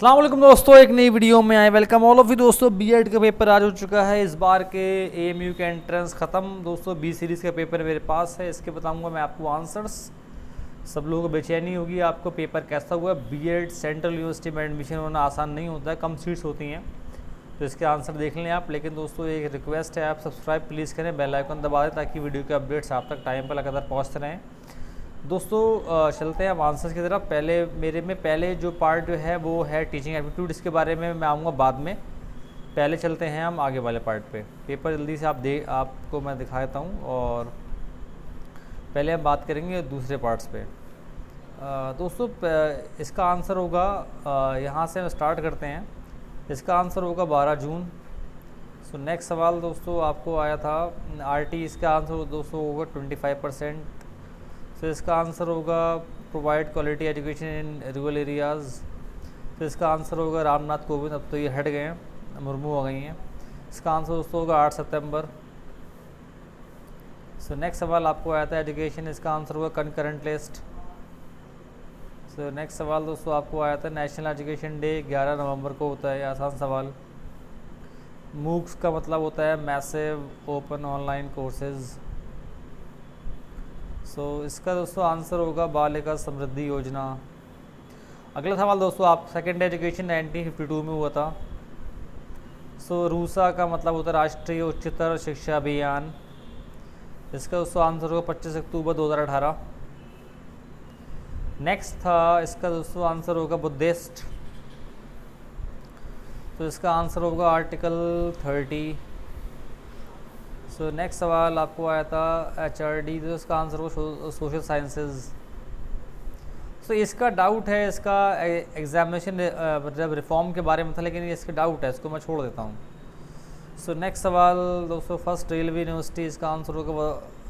अस्सलाम वालेकुम दोस्तों, एक नई वीडियो में आए वेलकम ऑल ऑफ यू दोस्तों। बीएड का पेपर आज हो चुका है। इस बार के एएमयू का एंट्रेंस ख़त्म दोस्तों। बी सीरीज़ का पेपर मेरे पास है, इसके बताऊंगा मैं आपको आंसर्स। सब लोगों को बेचैनी होगी आपको पेपर कैसा हुआ। बीएड सेंट्रल यूनिवर्सिटी में एडमिशन होना आसान नहीं होता है, कम सीट्स होती हैं, तो इसके आंसर देख लें आप। लेकिन दोस्तों एक रिक्वेस्ट है, आप सब्सक्राइब प्लीज़ करें, बेल आइकन दबा दें ताकि वीडियो के अपडेट्स आप तक टाइम पर लगातार पहुँचते रहें। दोस्तों चलते हैं अब आंसर्स की तरफ। पहले जो पार्ट जो है वो है टीचिंग एप्टीट्यूड, इसके बारे में मैं आऊँगा बाद में। पहले चलते हैं हम आगे वाले पार्ट पे। पेपर जल्दी से आपको मैं दिखा देता हूँ और पहले हम बात करेंगे दूसरे पार्ट्स पे। दोस्तों इसका आंसर होगा, यहाँ से हम स्टार्ट करते हैं। इसका आंसर होगा 12 जून। सो नेक्स्ट सवाल दोस्तों आपको आया था आरटी, इसका आंसर दोस्तों होगा 25%। तो इसका आंसर होगा provide quality education in rural areas. तो इसका आंसर होगा रामनाथ कोविंद, अब तो ये हट गए हैं, मुर्मू हो गई हैं। इसका आंसर दोस्तों होगा 8 सितंबर। सो नेक्स्ट सवाल आपको आया था एजुकेशन, इसका आंसर होगा कंकरेंट लिस्ट। सो नेक्स्ट सवाल दोस्तों आपको आया था नेशनल एजुकेशन डे 11 नवंबर को होता है, आसान सवाल। मूक्स का मतलब होता है मैसिव ओपन ऑनलाइन कोर्सेज। सो इसका दोस्तों आंसर होगा बालिका समृद्धि योजना। अगला सवाल दोस्तों आप सेकेंड एजुकेशन 1952 में हुआ था। सो रूसा का मतलब होता है राष्ट्रीय उच्चतर शिक्षा अभियान। इसका दोस्तों आंसर होगा 25 अक्टूबर 2018। नेक्स्ट था इसका दोस्तों आंसर होगा बुद्धिस्ट। तो इसका आंसर होगा आर्टिकल 30। सो नेक्स्ट सवाल आपको आया था एचआरडी, तो इसका आंसर होगा सोशल साइंसेज। सो इसका डाउट है, इसका एग्जामिनेशन मतलब रिफॉर्म के बारे में था, लेकिन ये इसका डाउट है, इसको मैं छोड़ देता हूँ। सो नेक्स्ट सवाल दोस्तों फर्स्ट रेलवे यूनिवर्सिटी, इसका आंसर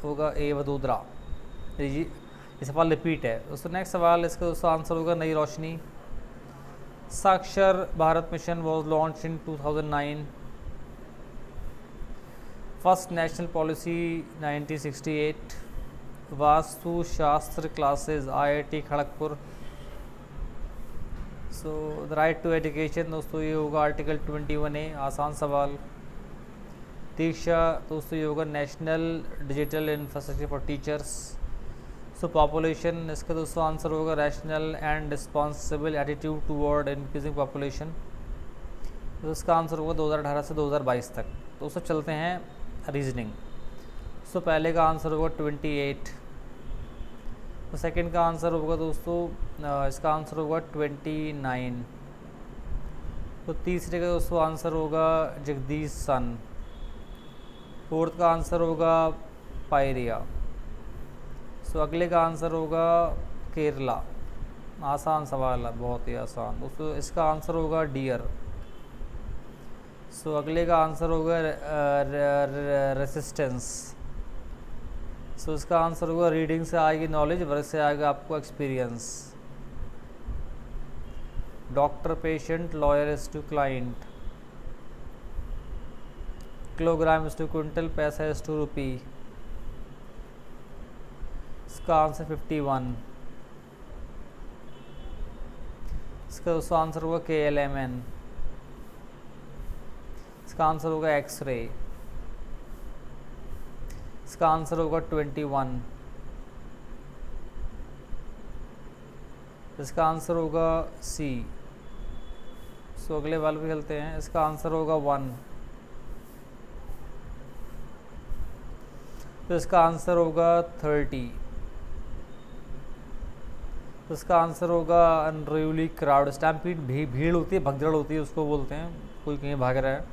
होगा ए वडोदरा। ये सवाल रिपीट है दोस्तों। नेक्स्ट सवाल इसका दोस्तों आंसर होगा नई रोशनी। Saakshar Bharat mission was launched in 2009। First national policy 1968। Vastu Shastra classes IIT Kharagpur. So the right to education दोस्तों ये होगा आर्टिकल 21A, आसान सवाल। दीक्षा दोस्तों ये होगा national digital infrastructure for teachers. So population इसका दोस्तों आंसर होगा rational and responsible attitude toward increasing population. तो इसका आंसर होगा 2018 से 2022 तक। दोस्तों चलते हैं रीजनिंग। सो पहले का आंसर होगा 28। तो सेकंड का आंसर होगा दोस्तों इसका आंसर होगा 29। तो तीसरे का दोस्तों आंसर होगा जगदीश सन। फोर्थ का आंसर होगा पायरिया। सो अगले का आंसर होगा केरला। आसान सवाल है, बहुत ही आसान दोस्तों। इसका आंसर होगा डियर। सो अगले का आंसर होगा रेसिस्टेंस। सो इसका आंसर होगा रीडिंग से आएगी नॉलेज, वर्क से आएगा आपको experience. Doctor patient, lawyer is to client. Kilogram is to quintal, paisa is to rupee. इसका आंसर 51। इसका दोस्तों आंसर होगा KLMN। इसका आंसर होगा एक्सरे। इसका आंसर होगा 21। इसका आंसर होगा C। सो अगले वाले पे चलते हैं। इसका आंसर होगा 1। तो इसका आंसर होगा 30। तो इसका आंसर होगा अनरूली क्राउड। स्टैम्पीड भीड़ होती है, भगदड़ होती है, उसको बोलते हैं, कोई कहीं भाग रहा है।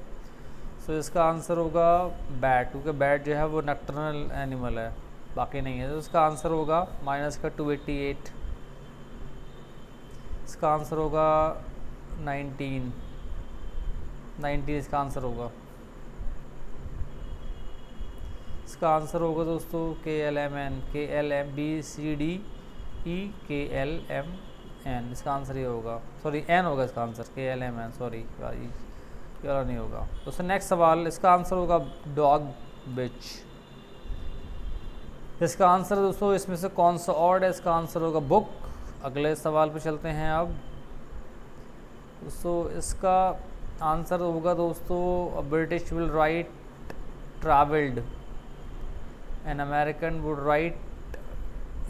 सो इसका आंसर होगा बैट, क्योंकि बैट जो है वो नॉकटर्नल एनिमल है, बाकी नहीं है। तो इसका आंसर होगा -288। इसका आंसर होगा 19 इसका आंसर होगा। इसका आंसर होगा दोस्तों KLMN, KLMBCDEKLMN। इसका आंसर ये होगा, सॉरी N होगा इसका आंसर, KLMN, सॉरी ये वाला नहीं होगा। दोस्तों नेक्स्ट सवाल, इसका आंसर होगा डॉग बिच। इसका आंसर दोस्तों इसमें से कौन सा ऑड है, इसका आंसर होगा बुक। अगले सवाल पे चलते हैं अब। सो इसका आंसर होगा दोस्तों British will write travelled an American would write,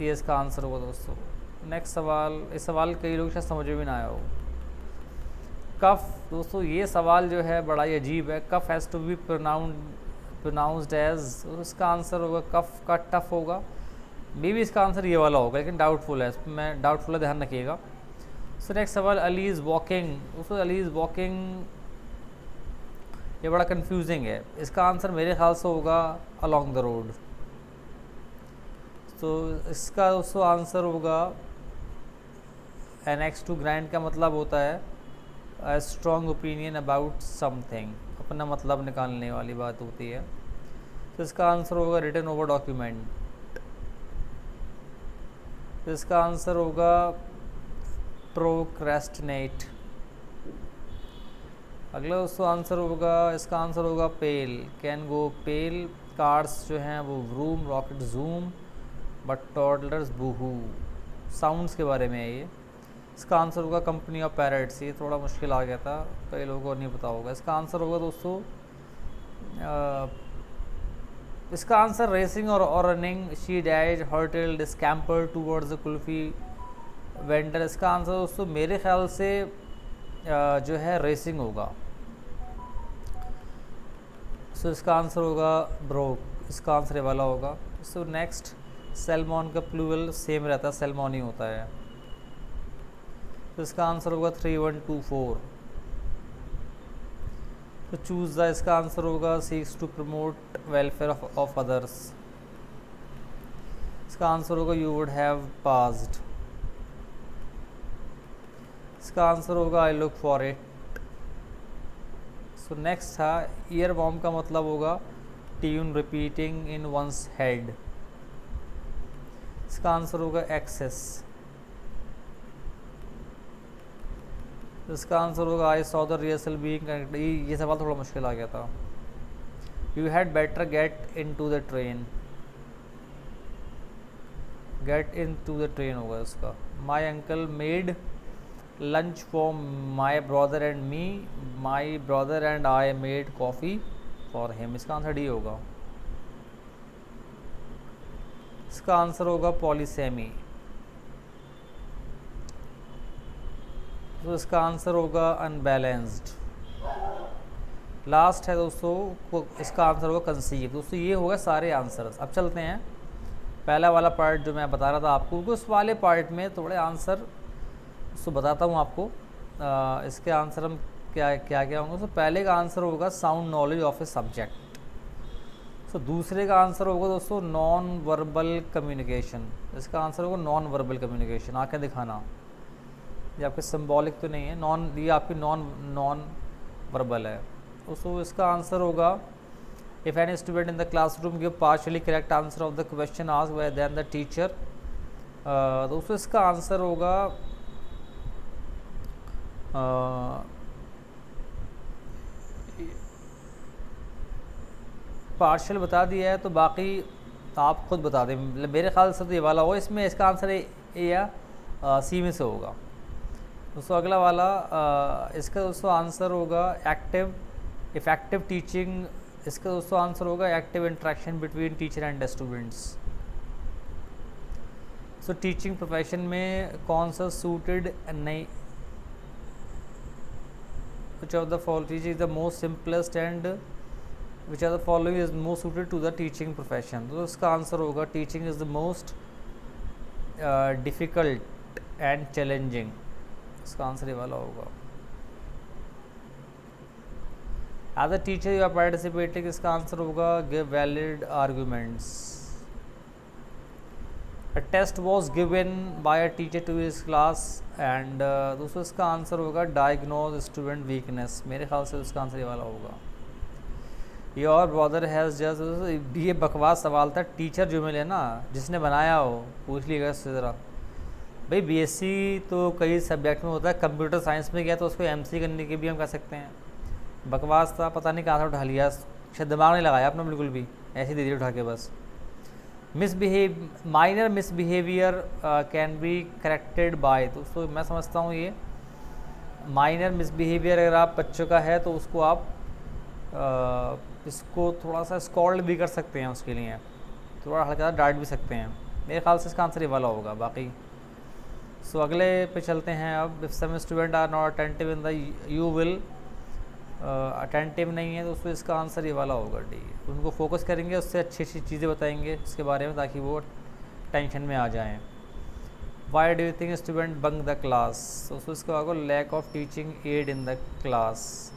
ये इसका आंसर होगा दोस्तों। नेक्स्ट सवाल, इस सवाल कई लोग शायद समझ में भी ना आया हो। कफ, दोस्तों ये सवाल जो है बड़ा ही अजीब है। कफ has to be pronounced as, इसका आंसर होगा कफ का टफ होगा। मे बी इसका आंसर ये वाला होगा, लेकिन डाउटफुल है, मैं डाउटफुल है, ध्यान रखिएगा। सो नेक्स्ट सवाल, अली इज़ वॉकिंग, दोस्तों अली इज़ वॉकिंग ये बड़ा कंफ्यूजिंग है। इसका आंसर मेरे ख्याल से होगा अलॉन्ग द रोड। तो इसका दोस्तों आंसर होगा एनेक्स टू ग्रांट का मतलब होता है a strong opinion about something, अपना मतलब निकालने वाली बात होती है। तो इसका आंसर होगा रिटन ओवर डॉक्यूमेंट। तो इसका आंसर होगा प्रोक्रेस्टिनेट। अगला दोस्तों आंसर होगा, इसका आंसर होगा पेल, कैन गो पेल। कार्स जो हैं वो vroom, rocket zoom, but toddlers boohoo. Sounds के बारे में है ये। इसका आंसर होगा कंपनी ऑफ पैरट्स। ये थोड़ा मुश्किल आ गया था, कई लोगों को नहीं पता होगा। इसका आंसर होगा दोस्तों इसका आंसर रेसिंग और running. She dash hurtled scamper towards the kulfi vendor. इसका आंसर दोस्तों मेरे ख्याल से जो है रेसिंग होगा। सो इसका आंसर होगा ब्रोक, इसका आंसर ये वाला होगा। सो नेक्स्ट, सैल्मॉन का प्लूरल सेम रहता है, सैल्मॉन ही होता है। तो इसका आंसर होगा 3124। तो चूज़ द, इसका आंसर होगा seeks to promote welfare of others. इसका आंसर होगा यू वुड हैव पास्ड। इसका आंसर होगा I look for it. So next था, ईयर वॉर्म का मतलब होगा tune repeating in one's head. इसका आंसर होगा एक्सेस। इसका आंसर होगा I saw the rehearsal being connected. ये सवाल थोड़ा मुश्किल आ गया था। You had better get into the train, gate into the train होगा इसका। My uncle made lunch for my brother and me, my brother and I made coffee for him. इसका आंसर डी होगा। इसका answer होगा polysemy. तो इसका answer होगा unbalanced. Last है दोस्तों, इसका आंसर होगा कंसीव। दोस्तों ये होगा सारे आंसर्स। अब चलते हैं पहला वाला पार्ट जो मैं बता रहा था आपको, उस वाले पार्ट में थोड़े आंसर उसको बताता हूँ आपको। इसके आंसर हम क्या क्या क्या होंगे। तो पहले का आंसर होगा sound knowledge of a subject. तो दूसरे का आंसर होगा दोस्तों नॉन वर्बल कम्युनिकेशन। इसका आंसर होगा नॉन वर्बल कम्युनिकेशन, आंखें दिखाना। ये आपके सिंबॉलिक तो नहीं है, ये आपकी नॉन वर्बल है। तो इसका आंसर होगा if any student in the classroom give partially correct answer of the question asked by then the teacher. दोस्तों इसका आंसर होगा पार्शियल बता दिया है, तो बाकी आप खुद बता दें। मेरे ख्याल से तो ये वाला होगा, इसमें इसका आंसर ए या सी में से होगा। दोस्तों अगला वाला इसका दोस्तों आंसर होगा एक्टिव इफ़ेक्टिव टीचिंग। इसका दोस्तों आंसर होगा active interaction between teacher and students. So teaching profession में कौन सा सूटेड नहीं, which of the following is the most simplest and which of the following is most suited to the teaching profession। तो इसका answer होगा teaching is the most difficult and challenging. इसका answer ये वाला होगा। As a teacher you are participating. इसका answer होगा give valid arguments. A test was given by a teacher to his class and दोस्तों इसका आंसर होगा diagnose student weakness। मेरे ख्याल से इसका आंसर ये वाला होगा। Your brother has just, ये बकवास सवाल था। टीचर जो मिले ना, जिसने बनाया हो, पूछ लीजिएगा इससे ज़रा। भाई बीएससी तो कई सब्जेक्ट में होता है, कंप्यूटर साइंस में गया तो उसको एमसी करने के भी हम कह सकते हैं। बकवास था, पता नहीं कहाँ से उठा लिया, शायद दिमाग नहीं लगाया आपने बिल्कुल भी, ऐसे दे दिया उठा के बस। Minor misbehaviour can be corrected bye. दोस्तों मैं समझता हूँ ये माइनर मिसबिहेवियर अगर आप बच्चों का है तो उसको आप इसको थोड़ा सा स्कॉल्ड भी कर सकते हैं, उसके लिए थोड़ा हल्का डांट भी सकते हैं। मेरे ख्याल से इसका आंसर ये वाला होगा। बाकी सो अगले पे चलते हैं। अब if some student are not attentive in the you will, attentive नहीं है तो उसको इसका आंसर ये वाला होगा डी। उनको फोकस करेंगे, उससे अच्छी अच्छी चीज़ें बताएंगे इसके बारे में ताकि वो टेंशन में आ जाएं। Why do you think student bunk the class, तो उसको इसका होगा lack of teaching aid in the class.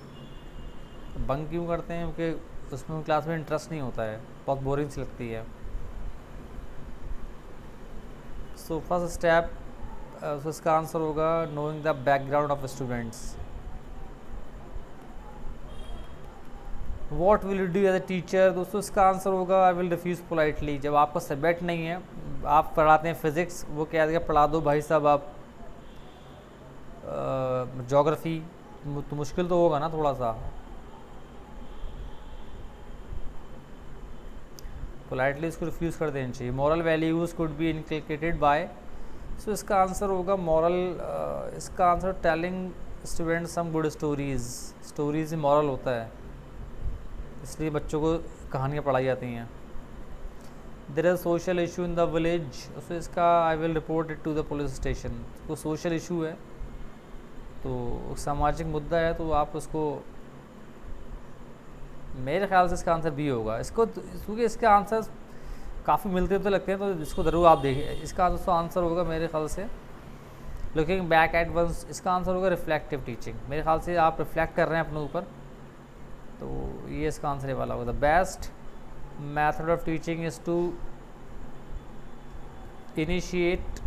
Bunk क्यों करते हैं? क्योंकि उसमें क्लास में इंटरेस्ट नहीं होता है, बहुत बोरिंग सी लगती है। सो फर्स्ट स्टेप, तो इसका आंसर होगा knowing the background of students. What will you do as a teacher, दोस्तों इसका आंसर होगा आई विल रिफ्यूज़ पोलाइटली। जब आपका सब्जेक्ट नहीं है, आप पढ़ाते हैं फिज़िक्स, वो कह देगा पढ़ा दो भाई साहब आप ज्योग्राफी, तो मुश्किल तो होगा ना थोड़ा सा। पोलाइटली इसको रिफ्यूज़ कर देना चाहिए। Moral values could be inculcated by, so इसका आंसर होगा मॉरल, इसका answer telling student some good stories. Stories में मॉरल होता है, इसलिए बच्चों को कहानियाँ पढ़ाई जाती हैं। There is social issue in the village, so इसका I will report it to the police station. तो सोशल इशू है तो सामाजिक मुद्दा है, तो आप उसको, मेरे ख्याल से इसका आंसर बी होगा। इसको क्योंकि इसके आंसर काफ़ी मिलते तो लगते हैं, तो इसको ज़रूर आप देखें। इसका आंसर होगा मेरे ख्याल से लुकिंग बैक एट वंस। इसका आंसर होगा रिफ्लेक्टिव टीचिंग। मेरे ख्याल से आप रिफ्लेक्ट कर रहे हैं अपने ऊपर, तो ये इसका आंसर ये वाला होगा। The best method of teaching is to initiate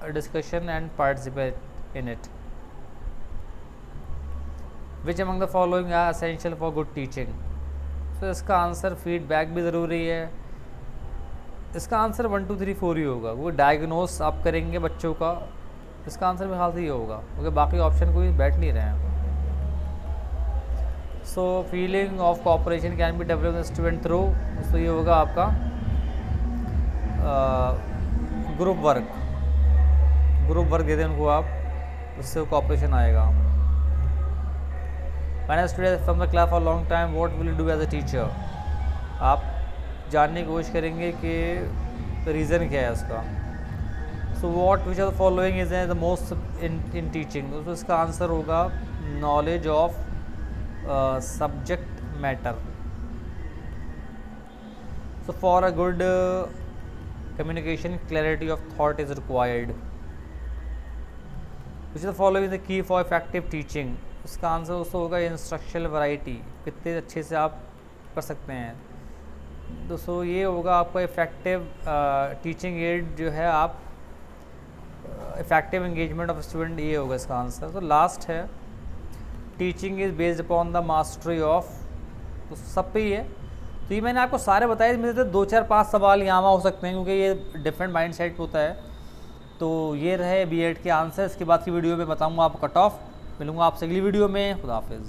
a discussion and participate in it. Which among the following are essential for good teaching? So इसका आंसर फीडबैक भी ज़रूरी है। इसका आंसर 1 2 3 4 ही होगा। वो डायग्नोस आप करेंगे बच्चों का, इसका आंसर मेरे ख्याल से ये होगा, क्योंकि बाकी ऑप्शन कोई बैठ नहीं रहे हैं। So feeling of cooperation can be develop student through, तो ये होगा आपका ग्रुप वर्क। ग्रुप वर्क दे दें उनको आप, उससे कोऑपरेशन आएगा। When a student from the class for long time, what will you do as a teacher? आप जानने की कोशिश करेंगे कि रीज़न क्या है उसका। So what which are the following is the most in teaching, तो इसका आंसर होगा knowledge of subject matter. So for a good communication clarity of thought is required. Which the following the key for effective teaching, इसका answer दोस्तों होगा instructional variety, कितने अच्छे से आप कर सकते हैं। दोस्तों ये होगा आपका इफेक्टिव टीचिंग एड जो है, आप इफेक्टिव एंगेजमेंट ऑफ स्टूडेंट, ये होगा इसका आंसर। तो लास्ट है teaching is based upon the mastery of, तो सब पे ही है। तो ये मैंने आपको सारे बताए, मेरे तो 2 4 5 सवाल यहाँ हो सकते हैं क्योंकि ये डिफरेंट माइंड सेट होता है। तो ये रहे बीएड के आंसर। इसके बाद की वीडियो में बताऊँगा आपको कट ऑफ। मिलूँगा आपसे अगली वीडियो में। खुदा हाफिज़।